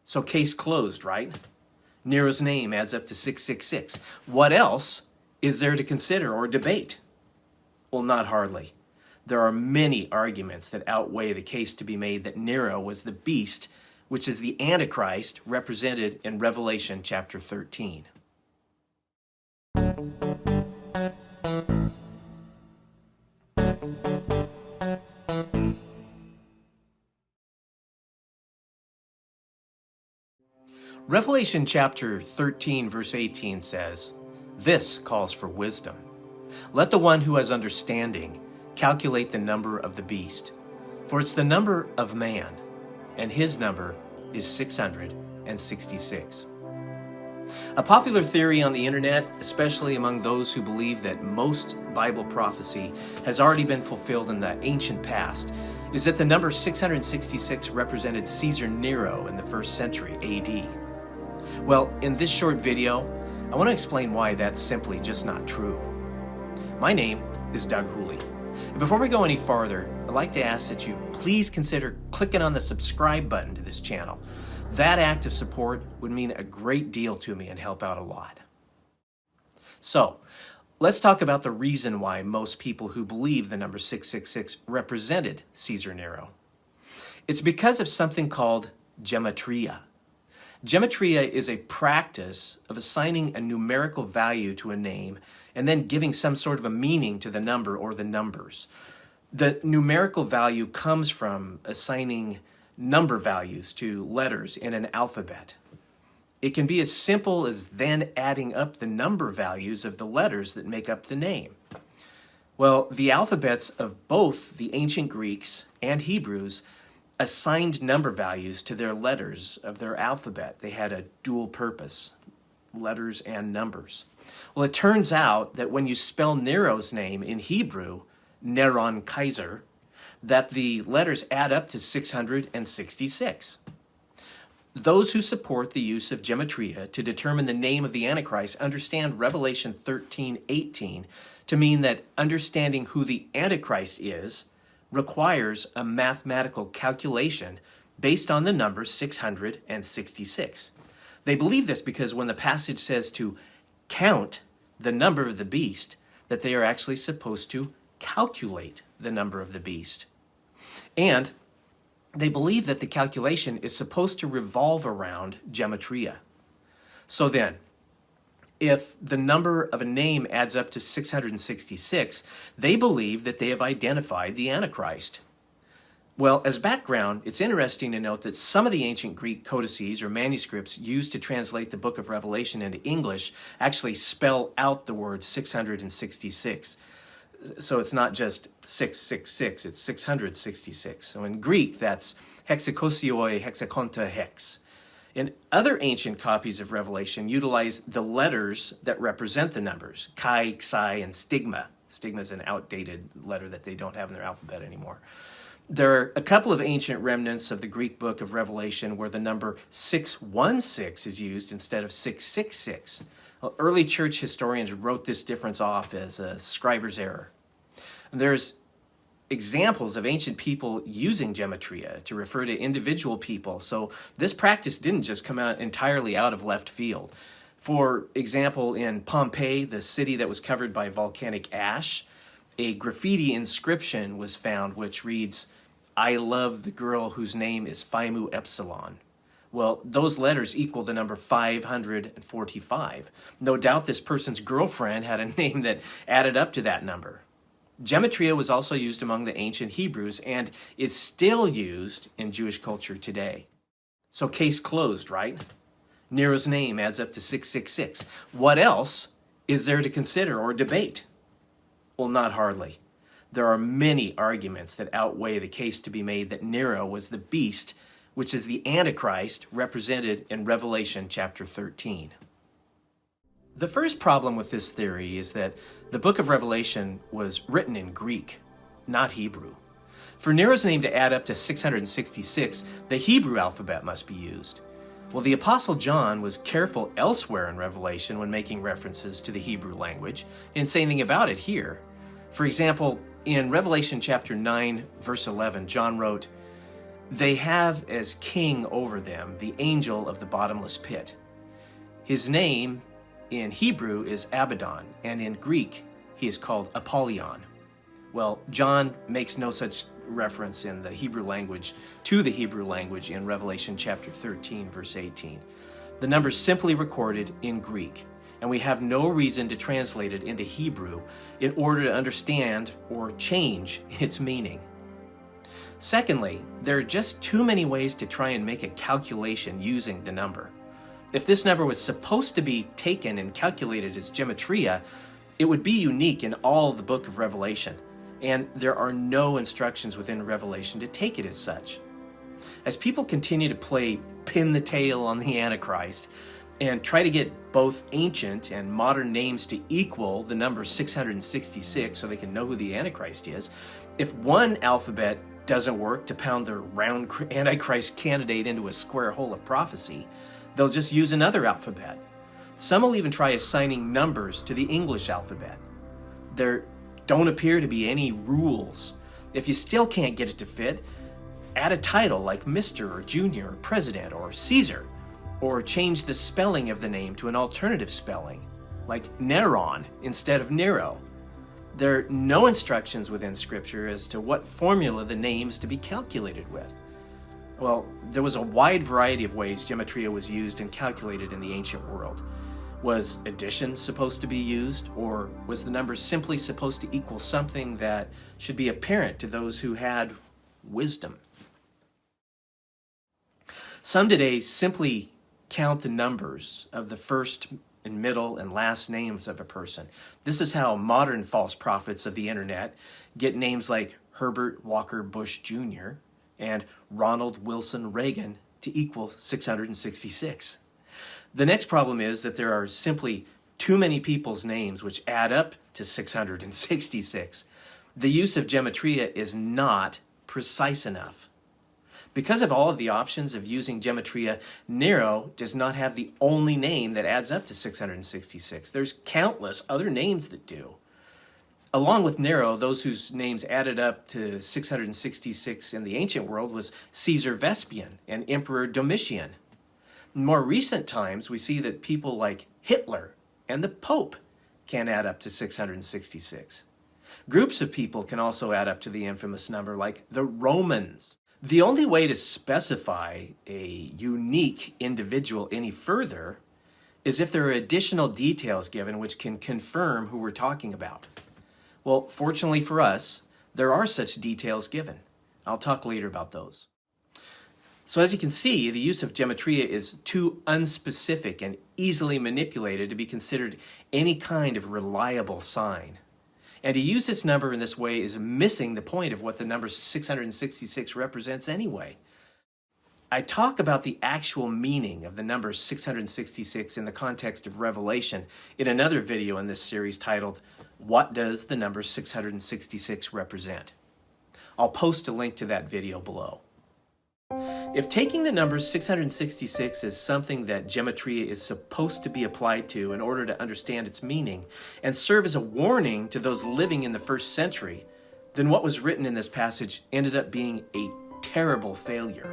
So case closed, right? Nero's name adds up to 666. What else is there to consider or debate? Well, not hardly. There are many arguments that outweigh the case to be made that Nero was the beast, which is the Antichrist represented in Revelation chapter 13. Revelation chapter 13 verse 18 says, "This calls for wisdom. Let the one who has understanding calculate the number of the beast, for it's the number of man, and his number is 666. A popular theory on the internet, especially among those who believe that most Bible prophecy has already been fulfilled in the ancient past, is that the number 666 represented Caesar Nero in the 1st century AD. Well, in this short video, I want to explain why that's simply just not true. My name is Doug Hooley. And before we go any farther, I'd like to ask that you please consider clicking on the subscribe button to this channel. That act of support would mean a great deal to me and help out a lot. So, let's talk about the reason why most people who believe the number 666 represented Caesar Nero. It's because of something called gematria. Gematria is a practice of assigning a numerical value to a name and then giving some sort of a meaning to the number or the numbers. The numerical value comes from assigning number values to letters in an alphabet. It can be as simple as then adding up the number values of the letters that make up the name. Well, the alphabets of both the ancient Greeks and Hebrews assigned number values to their letters of their alphabet. They had a dual purpose, letters and numbers. Well, it turns out that when you spell Nero's name in Hebrew, Neron Caesar, that the letters add up to 666. Those who support the use of gematria to determine the name of the Antichrist understand Revelation 13:18 to mean that understanding who the Antichrist is requires a mathematical calculation based on the number 666. They believe this because when the passage says to count the number of the beast, that they are actually supposed to calculate the number of the beast. And they believe that the calculation is supposed to revolve around gematria. So then, if the number of a name adds up to 666, they believe that they have identified the Antichrist. Well, as background, it's interesting to note that some of the ancient Greek codices or manuscripts used to translate the book of Revelation into English actually spell out the word 666. So it's not just 666, it's 666. So in Greek, that's hexakosioi hexakonta hex. And other ancient copies of Revelation utilize the letters that represent the numbers, chi, psi, and stigma. Stigma is an outdated letter that they don't have in their alphabet anymore. There are a couple of ancient remnants of the Greek book of Revelation where the number 616 is used instead of 666. Well, early church historians wrote this difference off as a scriber's error. And there's examples of ancient people using gematria to refer to individual people. So this practice didn't just come out entirely out of left field. For example, in Pompeii, the city that was covered by volcanic ash, a graffiti inscription was found which reads, "I love the girl whose name is Phi Mu Epsilon." Well, those letters equal the number 545. No doubt this person's girlfriend had a name that added up to that number. Gematria was also used among the ancient Hebrews and is still used in Jewish culture today. So case closed, right? Nero's name adds up to 666. What else is there to consider or debate? Well, not hardly. There are many arguments that outweigh the case to be made that Nero was the beast, which is the Antichrist represented in Revelation chapter 13. The first problem with this theory is that the book of Revelation was written in Greek, not Hebrew. For Nero's name to add up to 666, the Hebrew alphabet must be used. Well, the Apostle John was careful elsewhere in Revelation when making references to the Hebrew language and saying anything about it here. For example, in Revelation chapter 9, verse 11, John wrote, They have as king over them the angel of the bottomless pit. His name in Hebrew is Abaddon, and in Greek he is called Apollyon. Well, John makes no such reference in the Hebrew language to the Hebrew language in Revelation chapter 13, verse 18. The number is simply recorded in Greek, and we have no reason to translate it into Hebrew in order to understand or change its meaning. Secondly, there are just too many ways to try and make a calculation using the number. If this number was supposed to be taken and calculated as gematria, it would be unique in all the book of Revelation, and there are no instructions within Revelation to take it as such. As people continue to play pin the tail on the Antichrist and try to get both ancient and modern names to equal the number 666 so they can know who the Antichrist is, if one alphabet doesn't work to pound the round Antichrist candidate into a square hole of prophecy, they'll just use another alphabet. Some will even try assigning numbers to the English alphabet. There don't appear to be any rules. If you still can't get it to fit, add a title like Mr. or Junior or President or Caesar, or change the spelling of the name to an alternative spelling, like Neron instead of Nero. There are no instructions within Scripture as to what formula the name is to be calculated with. Well, there was a wide variety of ways gematria was used and calculated in the ancient world. Was addition supposed to be used, or was the number simply supposed to equal something that should be apparent to those who had wisdom? Some today simply count the numbers of the first and middle and last names of a person. This is how modern false prophets of the internet get names like Herbert Walker Bush Jr. and Ronald Wilson Reagan to equal 666. The next problem is that there are simply too many people's names which add up to 666. The use of gematria is not precise enough. Because of all of the options of using gematria, Nero does not have the only name that adds up to 666. There's countless other names that do. Along with Nero, those whose names added up to 666 in the ancient world was Caesar Vespasian and Emperor Domitian. In more recent times, we see that people like Hitler and the Pope can add up to 666. Groups of people can also add up to the infamous number, like the Romans. The only way to specify a unique individual any further is if there are additional details given which can confirm who we're talking about. Well, fortunately for us, there are such details given. I'll talk later about those. So as you can see, the use of gematria is too unspecific and easily manipulated to be considered any kind of reliable sign. And to use this number in this way is missing the point of what the number 666 represents anyway. I talk about the actual meaning of the number 666 in the context of Revelation in another video in this series titled, What Does the Number 666 Represent? I'll post a link to that video below. If taking the number 666 is something that gematria is supposed to be applied to in order to understand its meaning and serve as a warning to those living in the first century, then what was written in this passage ended up being a terrible failure.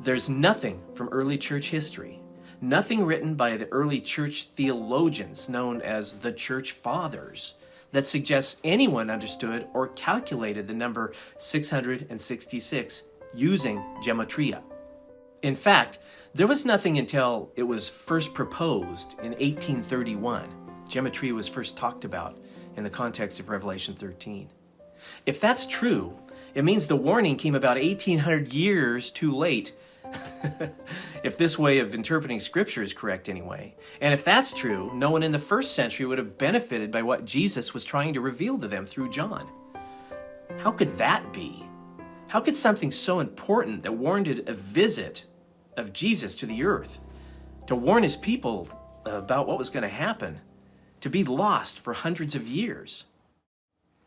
There's nothing from early church history, nothing written by the early church theologians known as the Church Fathers, that suggests anyone understood or calculated the number 666 using gematria. In fact, there was nothing until it was first proposed in 1831. Gematria was first talked about in the context of Revelation 13. If that's true, it means the warning came about 1800 years too late. If this way of interpreting Scripture is correct anyway. And if that's true, no one in the first century would have benefited by what Jesus was trying to reveal to them through John. How could that be? How could something so important that warranted a visit of Jesus to the earth, to warn his people about what was going to happen, to be lost for hundreds of years?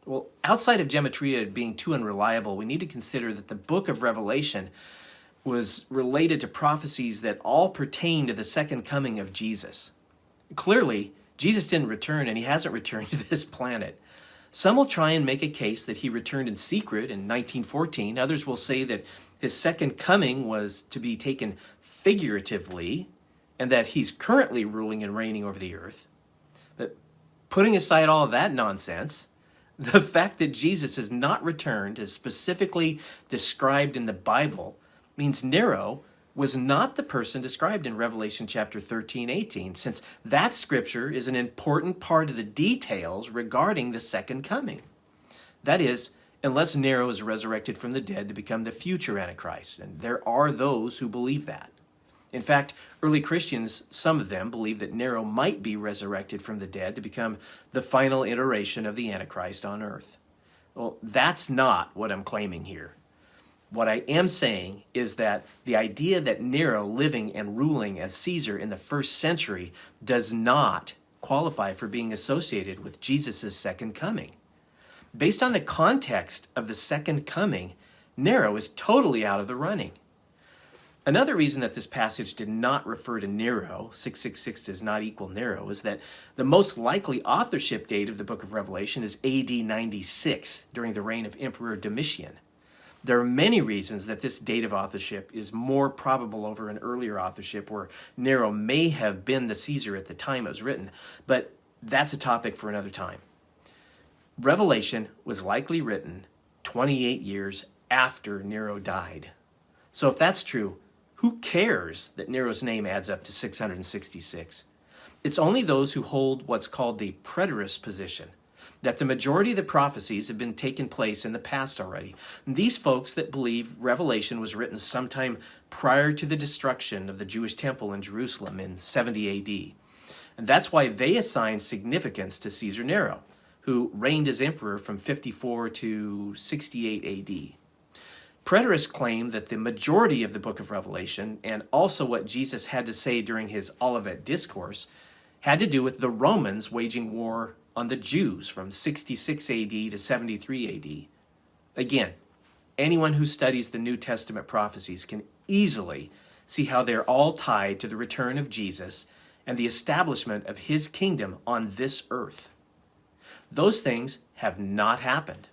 Well, outside of gematria being too unreliable, we need to consider that the book of Revelation was related to prophecies that all pertain to the second coming of Jesus. Clearly, Jesus didn't return, and he hasn't returned to this planet. Some will try and make a case that he returned in secret in 1914. Others will say that His second coming was to be taken figuratively, and that he's currently ruling and reigning over the earth. But putting aside all of that nonsense, the fact that Jesus has not returned as specifically described in the Bible means Nero was not the person described in Revelation chapter 13-18, since that scripture is an important part of the details regarding the second coming. That is, unless Nero is resurrected from the dead to become the future Antichrist, and there are those who believe that. In fact, early Christians, some of them, believe that Nero might be resurrected from the dead to become the final iteration of the Antichrist on earth. Well, that's not what I'm claiming here. What I am saying is that the idea that Nero living and ruling as Caesar in the first century does not qualify for being associated with Jesus' second coming. Based on the context of the second coming, Nero is totally out of the running. Another reason that this passage did not refer to Nero, 666 does not equal Nero, is that the most likely authorship date of the book of Revelation is AD 96, during the reign of Emperor Domitian. There are many reasons that this date of authorship is more probable over an earlier authorship where Nero may have been the Caesar at the time it was written, but that's a topic for another time. Revelation was likely written 28 years after Nero died. So if that's true, who cares that Nero's name adds up to 666? It's only those who hold what's called the preterist position, that the majority of the prophecies have been taken place in the past already. And these folks that believe Revelation was written sometime prior to the destruction of the Jewish temple in Jerusalem in 70 AD. And that's why they assign significance to Caesar Nero, who reigned as emperor from 54 to 68 AD. Preterists claim that the majority of the book of Revelation, and also what Jesus had to say during his Olivet Discourse, had to do with the Romans waging war on the Jews from 66 AD to 73 AD. Again, anyone who studies the New Testament prophecies can easily see how they're all tied to the return of Jesus and the establishment of his kingdom on this earth. Those things have not happened.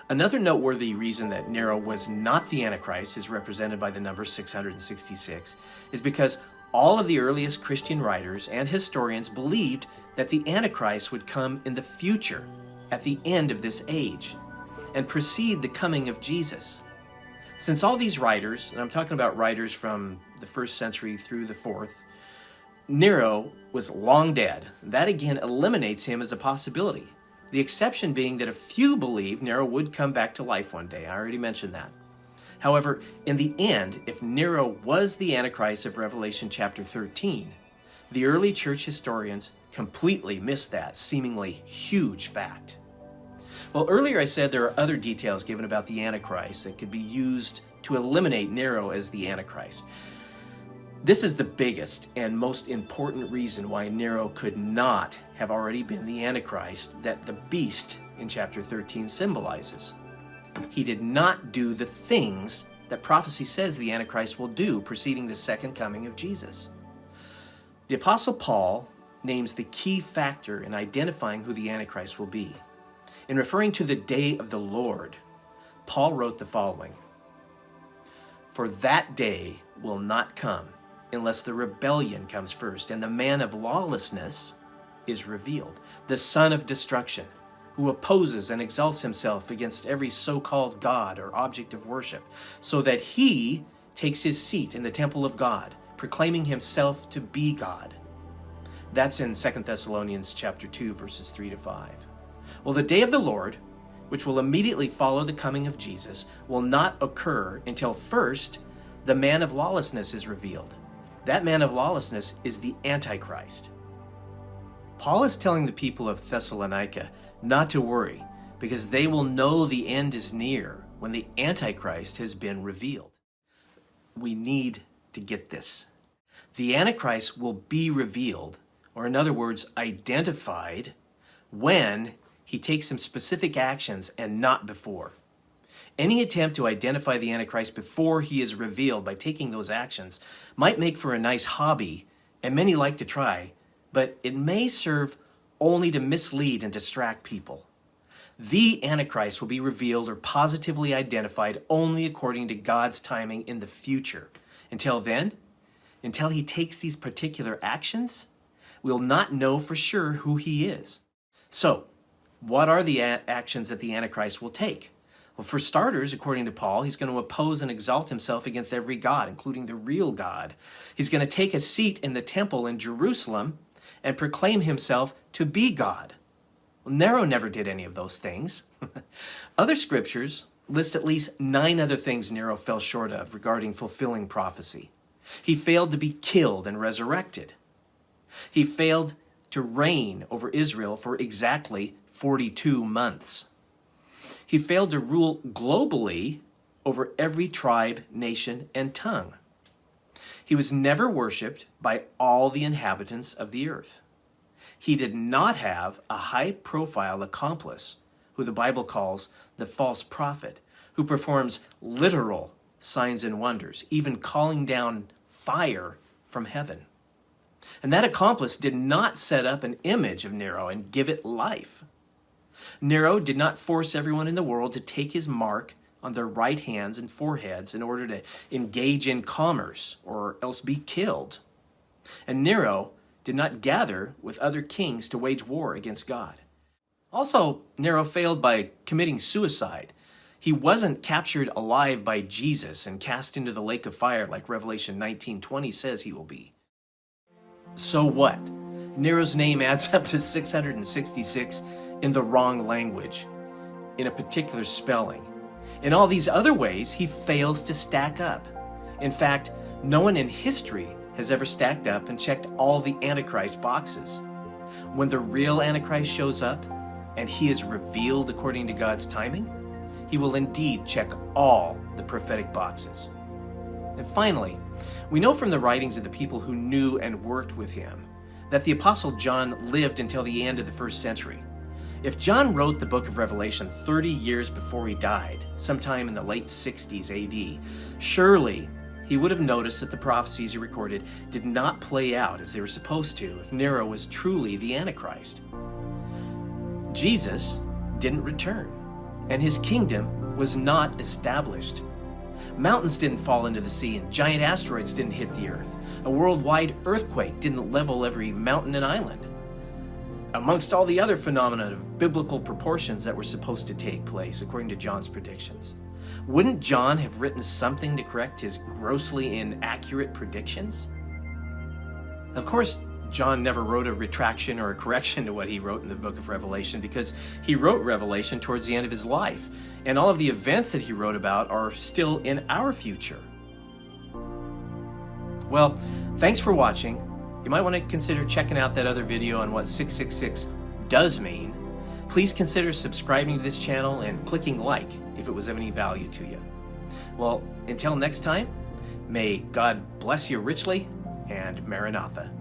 Another noteworthy reason that Nero was not the Antichrist, is represented by the number 666, is because all of the earliest Christian writers and historians believed that the Antichrist would come in the future, at the end of this age, and precede the coming of Jesus. Since all these writers, and I'm talking about writers from the 1st century through the 4th, Nero was long dead. That again eliminates him as a possibility. The exception being that a few believe Nero would come back to life one day. I already mentioned that. However, in the end, if Nero was the Antichrist of Revelation chapter 13, the early church historians completely missed that seemingly huge fact. Well, earlier I said there are other details given about the Antichrist that could be used to eliminate Nero as the Antichrist. This is the biggest and most important reason why Nero could not have already been the Antichrist that the beast in chapter 13 symbolizes. He did not do the things that prophecy says the Antichrist will do preceding the second coming of Jesus. The Apostle Paul names the key factor in identifying who the Antichrist will be. In referring to the day of the Lord, Paul wrote the following: "For that day will not come unless the rebellion comes first, and the man of lawlessness is revealed, the son of destruction, who opposes and exalts himself against every so-called God or object of worship, so that he takes his seat in the temple of God, proclaiming himself to be God." That's in 2 Thessalonians chapter 2, verses 3 to 5. Well, the day of the Lord, which will immediately follow the coming of Jesus, will not occur until first the man of lawlessness is revealed. That man of lawlessness is the Antichrist. Paul is telling the people of Thessalonica not to worry, because they will know the end is near when the Antichrist has been revealed. We need to get this. The Antichrist will be revealed, or in other words, identified, when he takes some specific actions and not before. Any attempt to identify the Antichrist before he is revealed by taking those actions might make for a nice hobby, and many like to try, but it may serve only to mislead and distract people. The Antichrist will be revealed or positively identified only according to God's timing in the future. Until then, until he takes these particular actions, we'll not know for sure who he is. So, what are the actions that the Antichrist will take? Well, for starters, according to Paul, he's going to oppose and exalt himself against every god, including the real God. He's going to take a seat in the temple in Jerusalem and proclaim himself to be God. Well, Nero never did any of those things. Other scriptures list at least 9 other things Nero fell short of regarding fulfilling prophecy. He failed to be killed and resurrected. He failed to reign over Israel for exactly 42 months. He failed to rule globally over every tribe, nation, and tongue. He was never worshipped by all the inhabitants of the earth. He did not have a high-profile accomplice, who the Bible calls the false prophet, who performs literal signs and wonders, even calling down fire from heaven. And that accomplice did not set up an image of Nero and give it life. Nero did not force everyone in the world to take his mark on their right hands and foreheads in order to engage in commerce or else be killed. And Nero did not gather with other kings to wage war against God. Also, Nero failed by committing suicide. He wasn't captured alive by Jesus and cast into the lake of fire like Revelation 19:20 says he will be. So what? Nero's name adds up to 666 in the wrong language, in a particular spelling. In all these other ways, he fails to stack up. In fact, no one in history has ever stacked up and checked all the Antichrist boxes. When the real Antichrist shows up, and he is revealed according to God's timing, he will indeed check all the prophetic boxes. And finally, we know from the writings of the people who knew and worked with him that the Apostle John lived until the end of the 1st century. If John wrote the book of Revelation 30 years before he died, sometime in the late 60s AD, surely he would have noticed that the prophecies he recorded did not play out as they were supposed to if Nero was truly the Antichrist. Jesus didn't return, and his kingdom was not established. Mountains didn't fall into the sea, and giant asteroids didn't hit the earth. A worldwide earthquake didn't level every mountain and island, amongst all the other phenomena of biblical proportions that were supposed to take place, according to John's predictions. Wouldn't John have written something to correct his grossly inaccurate predictions? Of course, John never wrote a retraction or a correction to what he wrote in the book of Revelation, because he wrote Revelation towards the end of his life, and all of the events that he wrote about are still in our future. Well, thanks for watching. You might want to consider checking out that other video on what 666 does mean. Please consider subscribing to this channel and clicking like if it was of any value to you. Well, until next time, may God bless you richly, and Maranatha.